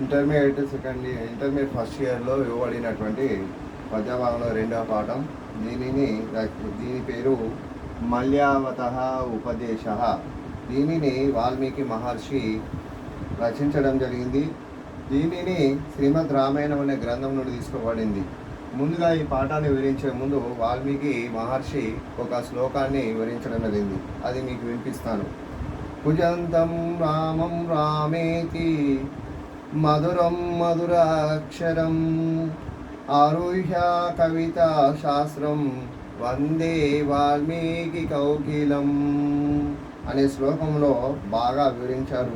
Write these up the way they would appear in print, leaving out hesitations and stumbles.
Intermediate first ఇయర్లో ఇవ్వబడినటువంటి పద్యభాగంలో రెండవ పాఠం. దీని పేరు మల్యావత ఉపదేశ. దీనిని వాల్మీకి మహర్షి రచించడం జరిగింది. దీనిని శ్రీమద్ రామాయణం అనే గ్రంథం నుండి తీసుకోబడింది. ముందుగా ఈ పాఠాన్ని వివరించే ముందు వాల్మీకి మహర్షి ఒక శ్లోకాన్ని వివరించడం జరిగింది. అది మీకు వినిపిస్తాను. కుజంతం రామం రామేతి మధురం మధురాక్షరం ఆరుహ్య కవితా శాస్త్రం వందే వాల్మీకి కౌకిలం అనే శ్లోకంలో బాగా వివరించారు.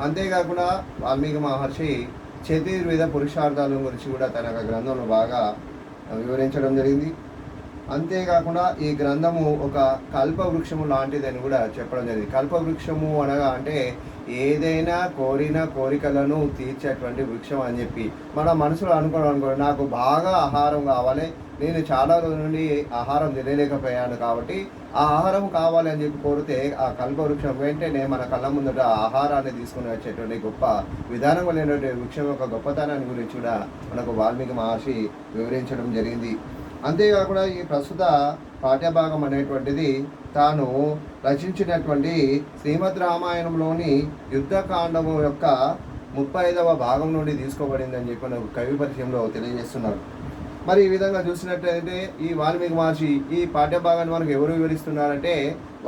అంతేకాకుండా వాల్మీకి మహర్షి చతుర్విధ పురుషార్థాల గురించి కూడా తన గ్రంథంలో బాగా వివరించడం జరిగింది. అంతేకాకుండా ఈ గ్రంథము ఒక కల్పవృక్షము లాంటిదని కూడా చెప్పడం జరిగింది. కల్పవృక్షము అనగా అంటే ఏదైనా కోరిన కోరికలను తీర్చేటువంటి వృక్షం అని చెప్పి మన మనసులో అనుకోండి, నాకు బాగా ఆహారం కావాలి, నేను చాలా రోజుల నుండి ఆహారం తినలేకపోయాను, కాబట్టి ఆ ఆహారం కావాలి అని చెప్పి కోరితే ఆ కల్పవృక్షం వెంటనే మన కళ్ళ ముందట ఆహారాన్ని తీసుకుని వచ్చేటువంటి గొప్ప విధానం లేనటువంటి వృక్షం యొక్క గొప్పతనాన్ని గురించి కూడా మనకు వాల్మీకి మహర్షి వివరించడం జరిగింది. అంతేకాకుండా ఈ ప్రస్తుత పాఠ్యభాగం అనేటువంటిది తాను రచించినటువంటి శ్రీమద్ రామాయణంలోని యుద్ధకాండము యొక్క 35వ భాగం నుండి తీసుకోబడిందని చెప్పి నాకు కవి పరిచయంలో తెలియజేస్తున్నారు. మరి ఈ విధంగా చూసినట్లయితే ఈ వాల్మీకి మహర్షి ఈ పాఠ్యభాగాన్ని మనకు ఎవరు వివరిస్తున్నారంటే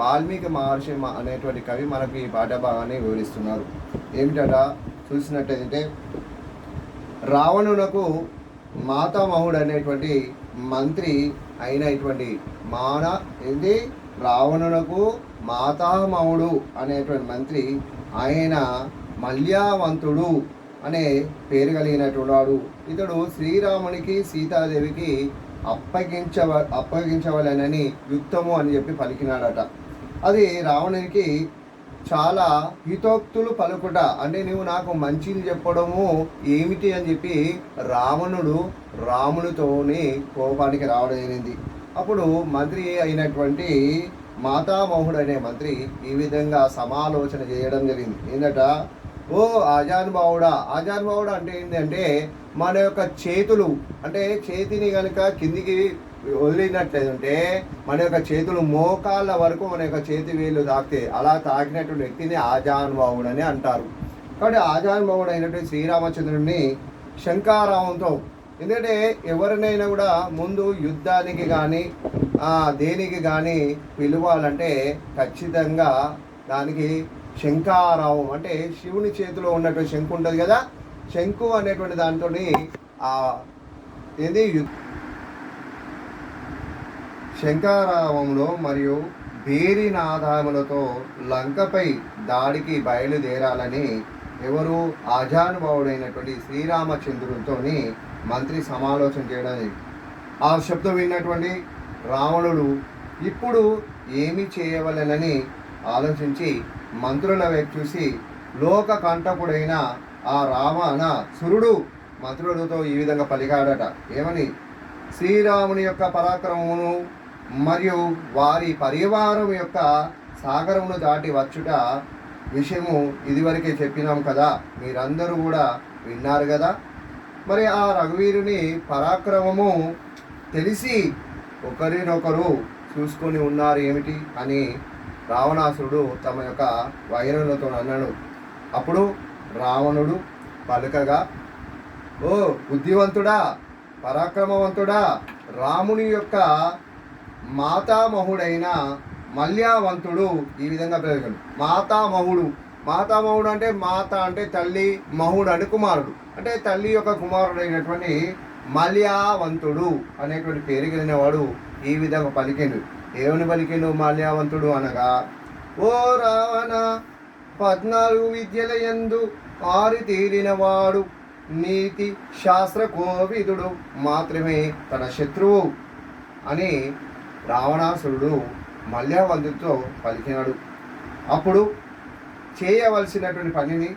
వాల్మీకి మహర్షి అనేటువంటి కవి మనకు ఈ పాఠ్యభాగాన్ని వివరిస్తున్నారు. ఏమిటట చూసినట్లయితే, రావణునకు మాతామహుడు అనేటువంటి మంత్రి అయినటువంటి రావణునకు మాతామహుడు అనేటువంటి మంత్రి ఆయన మల్యావంతుడు అనే పేరు కలిగినటువంటి వాడు. ఇతడు శ్రీరామునికి సీతాదేవికి అప్పగించవలనని యుక్తము అని చెప్పి పలికినాడట. అది రావణునికి చాలా హితోక్తులు పలుకుట, అంటే నువ్వు నాకు మంచిని చెప్పడము ఏమిటి అని చెప్పి రామునితోని కోపానికి రావడం జరిగింది. అప్పుడు మంత్రి అయినటువంటి మాతామహుడు అనే మంత్రి ఈ విధంగా సమాలోచన చేయడం జరిగింది. ఏంటట, ఓ ఆజానుభావుడా అంటే ఏంటంటే మన యొక్క చేతులు, అంటే చేతిని కనుక కిందికి వదిలినట్లయితే మన యొక్క చేతులు మోకాళ్ళ వరకు మన యొక్క చేతి వేళ్ళు తాకితే అలా తాకినటువంటి వ్యక్తిని ఆజానుభావుడు అని అంటారు. కాబట్టి ఆజానుభావుడు అయినటువంటి శ్రీరామచంద్రుడిని శంకారావంతో, ఎందుకంటే ఎవరినైనా కూడా ముందు యుద్ధానికి కానీ దేనికి కానీ పిలవాలంటే ఖచ్చితంగా దానికి శంకారావం, అంటే శివుని చేతిలో ఉన్నటువంటి శంకు ఉంటుంది కదా, శంకు అనేటువంటి దాంతో శంకారావంలో మరియు భేరినాదాములతో లంకపై దాడికి బయలుదేరాలని ఎవరు ఆజానుభావుడైనటువంటి శ్రీరామచంద్రుడితో మంత్రి సమాలోచన చేయడం. ఆ శబ్దం విన్నటువంటి రావణుడు ఇప్పుడు ఏమి చేయవలెనని ఆలోచించి మంత్రుల వైపు చూసి లోక కంఠకుడైన ఆ రావణ సురుడు మంత్రులతో ఈ విధంగా పలికాడట. ఏమని, శ్రీరాముని యొక్క పరాక్రమమును మరియు వారి పరివారం యొక్క సాగరమును దాటి వచ్చుట విషయము ఇదివరకే చెప్పినాం కదా, మీరందరూ కూడా విన్నారు కదా. మరి ఆ రఘువీరుని పరాక్రమము తెలిసి ఒకరినొకరు చూసుకొని ఉన్నారు ఏమిటి అని రావణాసురుడు తమ యొక్క వైరులతో అన్నాడు. అప్పుడు రావణుడు పలుకగా, ఓ బుద్ధివంతుడా, పరాక్రమవంతుడా, రాముని యొక్క మాతామహుడైన మల్యావంతుడు ఈ విధంగా ప్రయోజనం. మాతామహుడు అంటే మాత అంటే తల్లి, మహుడు అంటే కుమారుడు, అంటే తల్లి యొక్క కుమారుడైనటువంటి మల్యావంతుడు అనేటువంటి పేరు కలిగిన వాడు ఈ విధంగా పలికిండు. ఏమని పలికిండు మల్యావంతుడు అనగా, ఓ రావణ, 14 విద్యల యందు ఆరితేరినవాడు, నీతి శాస్త్ర కోవిదుడు మాత్రమే తన శత్రువు అని రావణాసురుడు మల్యావంతుడితో పలికినాడు. అప్పుడు చేయవలసినటువంటి పనిని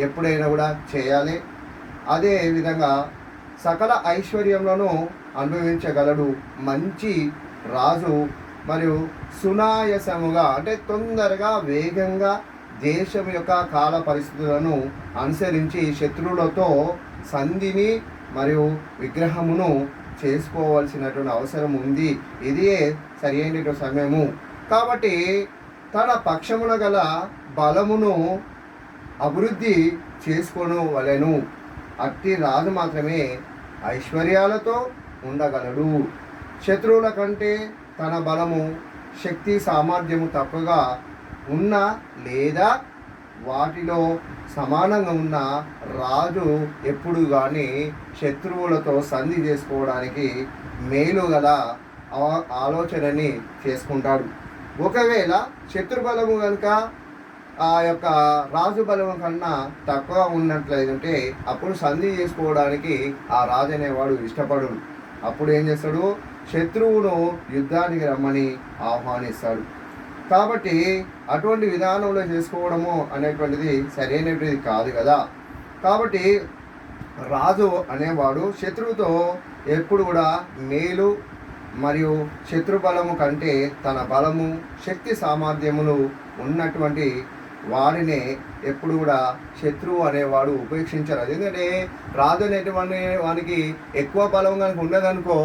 ఎప్పుడైనా కూడా చేయాలి. అదే విధంగా సకల ఐశ్వర్యంలోనూ అనుభవించగలడు మంచి రాజు, మరియు సునాయసముగా అంటే తొందరగా వేగంగా దేశం యొక్క కాల పరిస్థితులను అనుసరించి శత్రువులతో సంధిని మరియు విగ్రహమును చేసుకోవాల్సినటువంటి అవసరం ఉంది. ఇదే సరి అయినటువంటి సమయము. కాబట్టి తన పక్షమున గల బలమును అభివృద్ధి చేసుకోవలెను. అట్టి రాజు మాత్రమే ఐశ్వర్యాలతో ఉండగలడు. శత్రువుల కంటే తన బలము, శక్తి, సామర్థ్యము తక్కువగా ఉన్న లేదా వాటిలో సమానంగా ఉన్న రాజు ఎప్పుడు కానీ శత్రువులతో సంధి చేసుకోవడానికి మేలు గల ఆలోచనని చేసుకుంటాడు. ఒకవేళ శత్రుబలము కనుక ఆ యొక్క రాజు బలం కన్నా తక్కువ ఉన్నట్లయితే అప్పుడు సంధి చేసుకోవడానికి ఆ రాజు అనేవాడు ఇష్టపడు. అప్పుడు ఏం చేస్తాడు? శత్రువును యుద్ధానికి రమ్మని ఆహ్వానిస్తాడు. కాబట్టి అటువంటి విధానంలో చేసుకోవడము అనేటువంటిది సరైనటువంటిది కాదు కదా. కాబట్టి రాజు అనేవాడు శత్రువుతో ఎప్పుడు కూడా మేలు మరియు శత్రుబలము కంటే తన బలము, శక్తి, సామర్థ్యములు ఉన్నటువంటి వాడినే ఎప్పుడు కూడా శత్రువు అనేవాడు ఉపేక్షించరు. ఎందుకంటే రాజు అనేటువంటి వానికి ఎక్కువ బలం కనుక ఉన్నదనుకో,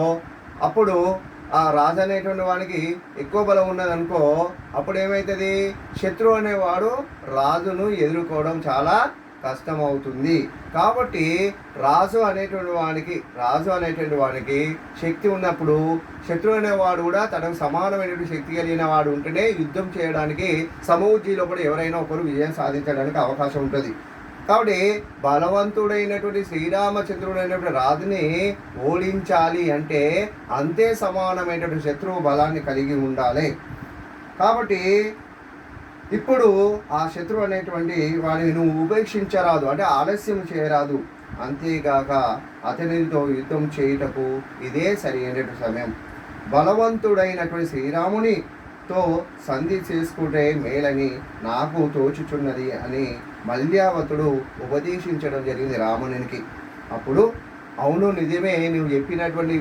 అప్పుడు ఆ రాజు అనేటువంటి వానికి ఎక్కువ బలం ఉన్నదనుకో, అప్పుడు ఏమవుతుంది? శత్రువు అనేవాడు రాజును ఎదుర్కోవడం చాలా కష్టమవుతుంది. కాబట్టి రాజు అనేటువంటి వానికి శక్తి ఉన్నప్పుడు శత్రువు అనేవాడు కూడా తనకు సమానమైనటువంటి శక్తి కలిగిన వాడు ఉంటేనే యుద్ధం చేయడానికి సమూజ్జీలో కూడా ఎవరైనా ఒకరు విజయం సాధించడానికి అవకాశం ఉంటుంది. కాబట్టి బలవంతుడైనటువంటి శ్రీరామచంద్రుడైనటువంటి రాజుని ఓడించాలి అంటే అంతే సమానమైనటువంటి శత్రువు బలాన్ని కలిగి ఉండాలి. కాబట్టి ఇప్పుడు ఆ శత్రువు అనేటువంటి వాడిని నువ్వు ఉపేక్షించరాదు, అంటే ఆలస్యం చేయరాదు. అంతేగాక అతనితో యుద్ధం చేయుటకు ఇదే సరి అయినటువంటి సమయం. బలవంతుడైనటువంటి శ్రీరామునితో సంధి చేసుకుంటే మేలని నాకు తోచుచున్నది అని మల్యావతుడు ఉపదేశించడం జరిగింది రావణునికి. అప్పుడు అవును, నిజమే, నువ్వు చెప్పినటువంటి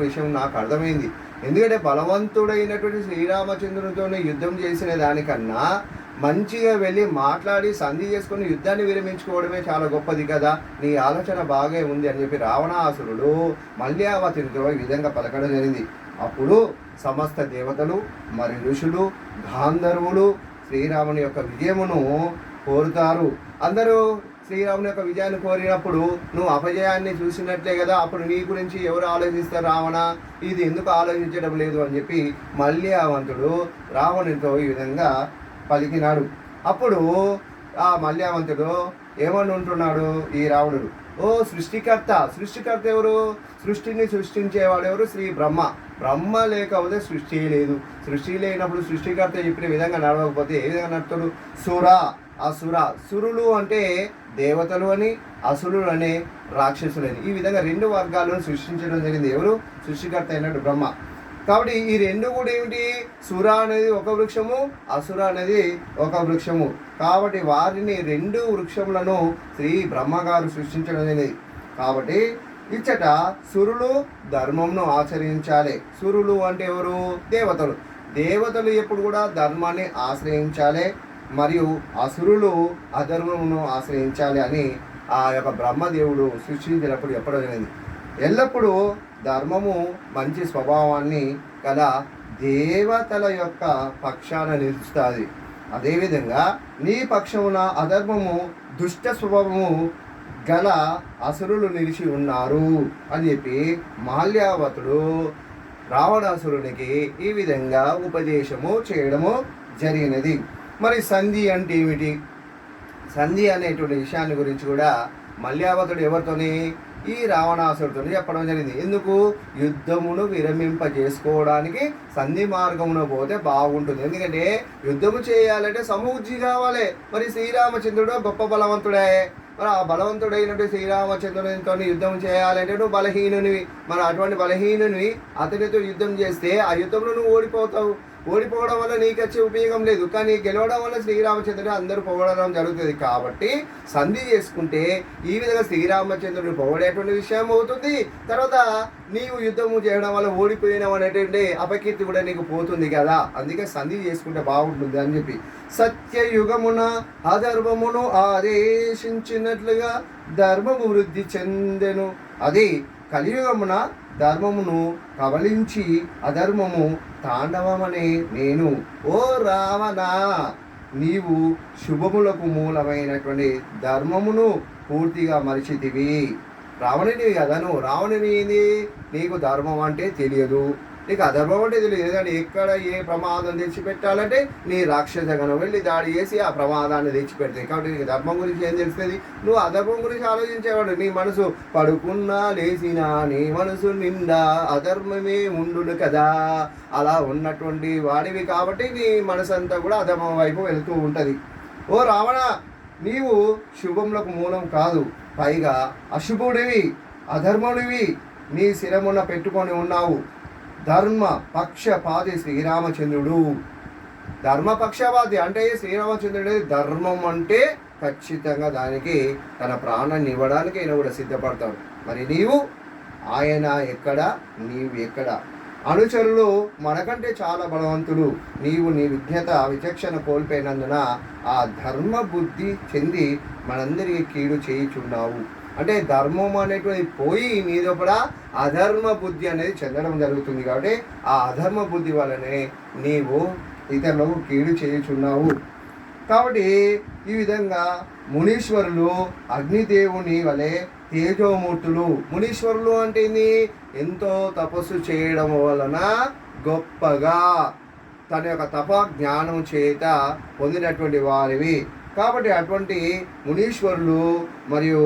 విషయం నాకు అర్థమైంది. ఎందుకంటే బలవంతుడైనటువంటి శ్రీరామచంద్రునితో యుద్ధం చేసిన దానికన్నా మంచిగా వెళ్ళి మాట్లాడి సంధి చేసుకుని యుద్ధాన్ని విరమించుకోవడమే చాలా గొప్పది కదా, నీ ఆలోచన బాగా ఉంది అని చెప్పి రావణాసురుడు మల్యావతితో ఈ విధంగా పలకడం జరిగింది. అప్పుడు సమస్త దేవతలు మరి ఋషులు, గాంధర్వులు శ్రీరాముని యొక్క విజయమును కోరుతారు. అందరూ శ్రీరాముని యొక్క విజయాన్ని కోరినప్పుడు నువ్వు అపజయాన్ని చూసినట్లే కదా, అప్పుడు నీ గురించి ఎవరు ఆలోచిస్తారు? రావణ ఇది ఎందుకు ఆలోచించడం లేదు అని చెప్పి మల్యావంతుడు రావణునితో ఈ విధంగా పలికినాడు. అప్పుడు ఆ మల్యావంతుడు ఏమని ఉంటున్నాడు? ఈ రావణుడు, ఓ సృష్టికర్త ఎవరు? సృష్టిని సృష్టించేవాడు ఎవరు? శ్రీ బ్రహ్మ. బ్రహ్మ లేకపోతే సృష్టి లేదు. సృష్టి లేనప్పుడు సృష్టికర్త చెప్పిన విధంగా నడవకపోతే ఏ విధంగా నడుతాడు? సురులు అంటే దేవతలు అని, అసురులు అనే రాక్షసులని, ఈ విధంగా రెండు వర్గాలను సృష్టించడం జరిగింది. ఎవరు? సృష్టికర్త అయినట్టు బ్రహ్మ. కాబట్టి ఈ రెండు కూడా ఏమిటి? సుర అనేది ఒక వృక్షము, అసుర అనేది ఒక వృక్షము. కాబట్టి వారిని రెండు వృక్షములను శ్రీ బ్రహ్మగారు సృష్టించడం జరిగింది. కాబట్టి ఇచ్చట సురులు ధర్మంను ఆచరించాలి. సురులు అంటే ఎవరు? దేవతలు ఎప్పుడు కూడా ధర్మాన్ని ఆశ్రయించాలి, మరియు అసురులు అధర్మమును ఆశ్రయించాలి అని ఆ యొక్క బ్రహ్మదేవుడు సృష్టించినప్పుడు చెప్పడం జరిగింది. ఎల్లప్పుడూ ధర్మము మంచి స్వభావాన్ని గల దేవతల యొక్క పక్షాన నిలుస్తుంది. అదేవిధంగా నీ పక్షమున అధర్మము, దుష్ట స్వభావము గల అసురులు నిలిచి ఉన్నారు అని చెప్పి మాల్యావతుడు రావణాసురునికి ఈ విధంగా ఉపదేశము చేయడము జరిగినది. మరి సంధి అంటే ఏమిటి? సంధి అనేటువంటి విషయాన్ని గురించి కూడా మల్యావతుడు ఎవరితోని? ఈ రావణాసురుడితో చెప్పడం జరిగింది. ఎందుకు? యుద్ధమును విరమింపజేసుకోవడానికి సంధి మార్గమున పోతే బాగుంటుంది. ఎందుకంటే యుద్ధము చేయాలంటే సమూజ్జి కావాలి. మరి శ్రీరామచంద్రుడు గొప్ప బలవంతుడే. మరి ఆ బలవంతుడైనటువంటి శ్రీరామచంద్రునితో యుద్ధం చేయాలంటే నువ్వు బలహీనునివి. మరి అటువంటి బలహీనుని అతనితో యుద్ధం చేస్తే ఆ యుద్ధంలో నువ్వు ఓడిపోతావు. ఓడిపోవడం వల్ల నీకు వచ్చే ఉపయోగం లేదు, కానీ గెలవడం వల్ల శ్రీరామచంద్రుడు అందరూ పొగడడం జరుగుతుంది. కాబట్టి సంధి చేసుకుంటే ఈ విధంగా శ్రీరామచంద్రుడు పొగడేటువంటి విషయం అవుతుంది. తర్వాత నీవు యుద్ధము చేయడం వల్ల ఓడిపోయినావు అనేటువంటి అపకీర్తి కూడా నీకు పోతుంది కదా, అందుకే సంధి చేసుకుంటే బాగుంటుంది అని చెప్పి సత్యయుగమున అధర్మమును ఆదేశించినట్లుగా ధర్మము వృద్ధి చెందెను. అది కలియుగమున ధర్మమును కబలించి అధర్మము తాండవమనే నేను. ఓ రావణ, నీవు శుభములకు మూలమైనటువంటి ధర్మమును పూర్తిగా మరిచితివి. రావణునివి కదా నువ్వు, రావణుని నీకు ధర్మం అంటే తెలియదు, నీకు అధర్మం అంటే తెలియదు. కానీ ఎక్కడ ఏ ప్రమాదం తెచ్చిపెట్టాలంటే నీ రాక్షస గణం వెళ్ళి దాడి చేసి ఆ ప్రమాదాన్ని తెచ్చిపెడతాయి. కాబట్టి నీకు ధర్మం గురించి ఏం తెలుస్తుంది? నువ్వు అధర్మం గురించి ఆలోచించేవాడు. నీ మనసు పడుకున్నా లేచినా నీ మనసు నిండా అధర్మమే ఉండును కదా. అలా ఉన్నటువంటి వాడివి కాబట్టి నీ మనసు అంతా కూడా అధర్మం వైపు వెళ్తూ ఉంటుంది. ఓ రావణ, నీవు శుభములకు మూలం కాదు, పైగా అశుభుడివి, అధర్ముడివి. నీ శిరమున పెట్టుకొని ఉన్నావు. ధర్మ పక్షపాతి శ్రీరామచంద్రుడు. ధర్మపక్షపాతి అంటే శ్రీరామచంద్రుడు. ధర్మం అంటే ఖచ్చితంగా దానికి తన ప్రాణాన్ని ఇవ్వడానికి ఆయన కూడా సిద్ధపడతాడు. మరి నీవు ఆయన ఎక్కడ, నీవు ఎక్కడ? అనుచరులు మనకంటే చాలా బలవంతులు. నీవు నీ విజ్ఞత విచక్షణ కోల్పోయినందున ఆ ధర్మ బుద్ధి చెంది మనందరికీ కీడు చేయుచున్నావు. అంటే ధర్మం అనేటువంటి పోయి మీద కూడా అధర్మ బుద్ధి అనేది చెందడం జరుగుతుంది. కాబట్టి ఆ అధర్మ బుద్ధి వల్లనే నీవు ఇతరులకు కీడు చేయుచున్నావు. కాబట్టి ఈ విధంగా మునీశ్వరులు అగ్నిదేవుని వలె తేజోమూర్తులు. మునీశ్వరులు అంటే ఎంతో తపస్సు చేయడం వలన గొప్పగా తన యొక్క తప జ్ఞానం చేత పొందినటువంటి వారివి. కాబట్టి అటువంటి మునీశ్వరులు మరియు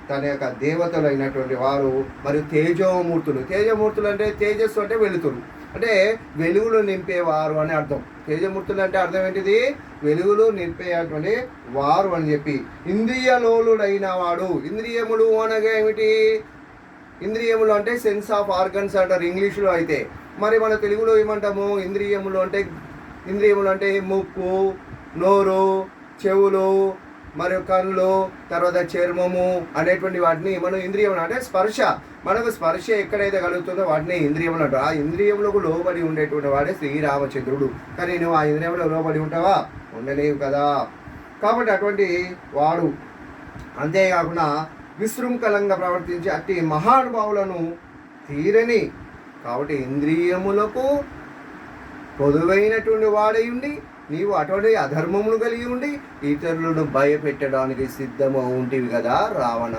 తన యొక్క దేవతలు అయినటువంటి వారు మరియు తేజోమూర్తులు. తేజమూర్తులు అంటే తేజస్సు అంటే వెలుతురు, అంటే వెలుగులు నింపేవారు అని అర్థం. తేజమూర్తులు అంటే అర్థం ఏంటిది? వెలుగులు నింపేటువంటి వారు అని చెప్పి. ఇంద్రియలోలుడైన వాడు. ఇంద్రియములు అనగా ఏమిటి? ఇంద్రియములు అంటే సెన్స్ ఆఫ్ ఆర్గన్స్ అంటారు ఇంగ్లీషులో. అయితే మరి మన తెలుగులో ఏమంటాము? ఇంద్రియములు అంటే ముక్కు, నోరు, చెవులు, మరియు కళ్ళు, తర్వాత చర్మము అనేటువంటి వాటిని మనం ఇంద్రియములు అంటే స్పర్శ. మనకు స్పర్శ ఎక్కడైతే కలుగుతుందో వాటిని ఇంద్రియములు అంటారు. ఆ ఇంద్రియములకు లోబడి ఉండేటువంటి వాడే శ్రీరామచంద్రుడు. కానీ నువ్వు ఆ ఇంద్రియములకు లోబడి ఉంటావా? ఉండలేవు కదా. కాబట్టి అటువంటి వాడు. అంతేకాకుండా విశృంఖలంగా ప్రవర్తించి అట్టి మహానుభావులను తీరని. కాబట్టి ఇంద్రియములకు పొదువైనటువంటి వాడై ఉండి నీవు అటువంటి అధర్మమును కలిగి ఉండి ఇతరులను భయపెట్టడానికి సిద్ధము ఉంటివి కదా రావణ.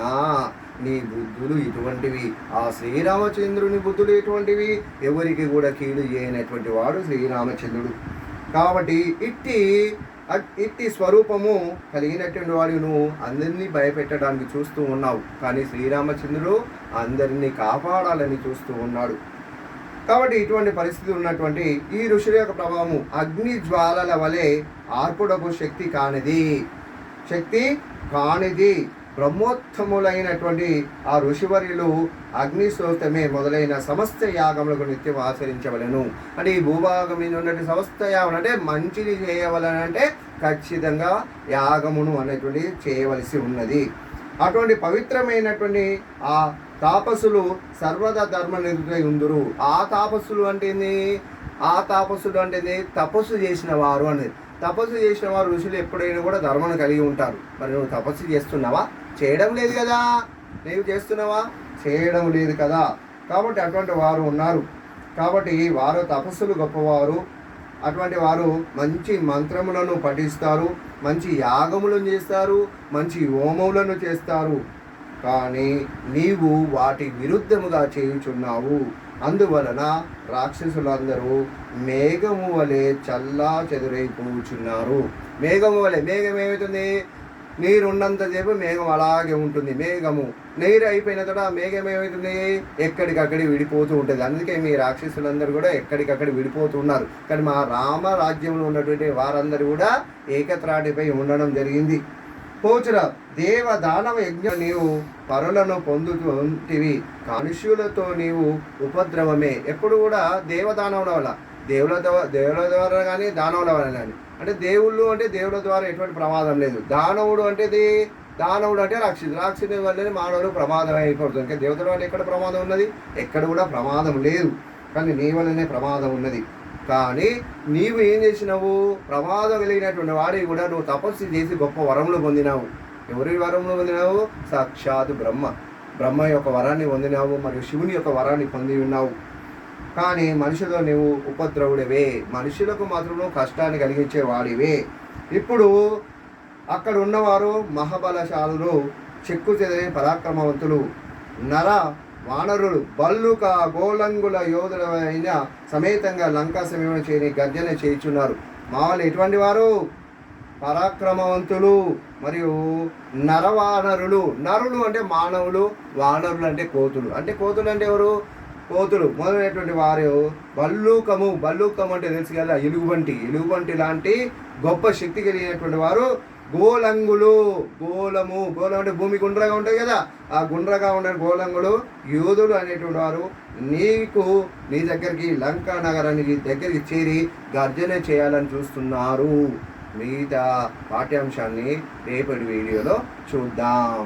నీ బుద్ధులు ఇటువంటివి. ఆ శ్రీరామచంద్రుని బుద్ధులు ఎటువంటివి? ఎవరికి కూడా కీడు చేయనటువంటి వాడు శ్రీరామచంద్రుడు. కాబట్టి ఇట్టి స్వరూపము కలిగినటువంటి వాడు నువ్వు అందరినీ భయపెట్టడానికి చూస్తూ ఉన్నావు. కానీ శ్రీరామచంద్రుడు అందరినీ కాపాడాలని చూస్తూ ఉన్నాడు. కాబట్టి ఇటువంటి పరిస్థితి ఉన్నటువంటి ఈ ఋషుల యొక్క ప్రభావము అగ్ని జ్వాలల వలె ఆర్పుడకు శక్తి కానిది. బ్రహ్మోత్తములైనటువంటి ఆ ఋషివర్యులు అగ్నిస్తోత్రమే మొదలైన సమస్త యాగములకు నిత్యం ఆచరించవలను. అంటే ఈ భూభాగం మీద ఉన్నటువంటి సమస్త యాగం అంటే మంచిని చేయవలనంటే ఖచ్చితంగా యాగమును అనేటువంటి చేయవలసి ఉన్నది. అటువంటి పవిత్రమైనటువంటి ఆ తాపసులు సర్వదా ధర్మ నిరుతులై ఉందురు. ఆ తాపస్సులు అంటేంది? తపస్సు చేసిన వారు అనేది. తపస్సు చేసిన వారు ఋషులు ఎప్పుడైనా కూడా ధర్మను కలిగి ఉంటారు. మరి నువ్వు తపస్సు చేస్తున్నావా? చేయడం లేదు కదా. నీవు చేస్తున్నావా? చేయడం లేదు కదా. కాబట్టి అటువంటి వారు ఉన్నారు. కాబట్టి వారు తపస్సులు గొప్పవారు. అటువంటి వారు మంచి మంత్రములను పఠిస్తారు, మంచి యాగములను చేస్తారు, మంచి హోమములను చేస్తారు. కానీ నీవు వాటి విరుద్ధముగా చేయుచున్నావు. అందువలన రాక్షసులందరూ మేఘము వలె చల్లా చెదురైపోచున్నారు. మేఘం ఏమవుతుంది? నీరు ఉన్నంతసేపు మేఘం అలాగే ఉంటుంది. మేఘము నీరు అయిపోయిన తర్వాత మేఘం ఏమవుతుంది? ఎక్కడికక్కడి విడిపోతూ ఉంటుంది. అందుకే మీ రాక్షసులందరూ కూడా ఎక్కడికక్కడ విడిపోతున్నారు. కానీ మా రామ రాజ్యంలో ఉన్నటువంటి వారందరూ కూడా ఏకత్రాటిపై ఉండడం జరిగింది. పోచుర దేవ దానవ యజ్ఞ నీవు పరులను పొందుతుంటివి, మనుష్యులతో నీవు ఉపద్రవమే. ఎప్పుడు కూడా దేవదానవుల వల్ల దేవుల ద్వారా కానీ దానవుల ద్వారా కానీ. అంటే దేవుళ్ళు అంటే దేవుల ద్వారా ఎటువంటి ప్రమాదం లేదు. దానవుడు అంటే రాక్షసుని వల్లనే మానవుడు ప్రమాదం అయిపోతుంది. ఇంకా దేవతల వల్ల ఎక్కడ ప్రమాదం ఉన్నది? ఎక్కడ కూడా ప్రమాదం లేదు. కానీ నీ వల్లనే ప్రమాదం ఉన్నది. కానీ నీవు ఏం చేసినావు? ప్రమాదం కలిగినటువంటి వాడికి కూడా నువ్వు తపస్సు చేసి గొప్ప వరములు పొందినావు. ఎవరి వరములు పొందినావు? సాక్షాత్ బ్రహ్మ యొక్క వరాన్ని పొందినావు, మరియు శివుని యొక్క వరాన్ని పొంది ఉన్నావు. కానీ మనుషులు నువ్వు ఉపద్రవుడివే, మనుషులకు మాత్రం కష్టాన్ని కలిగించే వాడివే. ఇప్పుడు అక్కడ ఉన్నవారు మహాబలశాలులు, చెక్కు చెదరని పరాక్రమవంతులు, నర వానరులు, బల్లుక గోలంగుల యోధులైన సమేతంగా లంకా సమీపం చేయని గర్జన చేయుచున్నారు. మా వాళ్ళు ఎటువంటి వారు? పరాక్రమవంతులు మరియు నరవానరులు. నరులు అంటే మానవులు, వానరులు అంటే కోతులు. అంటే కోతులు అంటే ఎవరు? కోతులు మొదలైనటువంటి వారు. బల్లూకము అంటే తెలుసు కదా, ఎలుగుబంటి లాంటి గొప్ప శక్తి కలిగినటువంటి వారు. గోలంగులు, గోళం అంటే భూమి గుండ్రగా ఉంటుంది కదా, ఆ గుండ్రగా ఉండే గోలంగులు యోధులు అనేటువంటి వారు నీ దగ్గరికి లంకా నగరానికి దగ్గరికి చేరి గర్జన చేయాలని చూస్తున్నారు. మిగతా పాఠ్యాంశాన్ని రేపటి వీడియోలో చూద్దాం.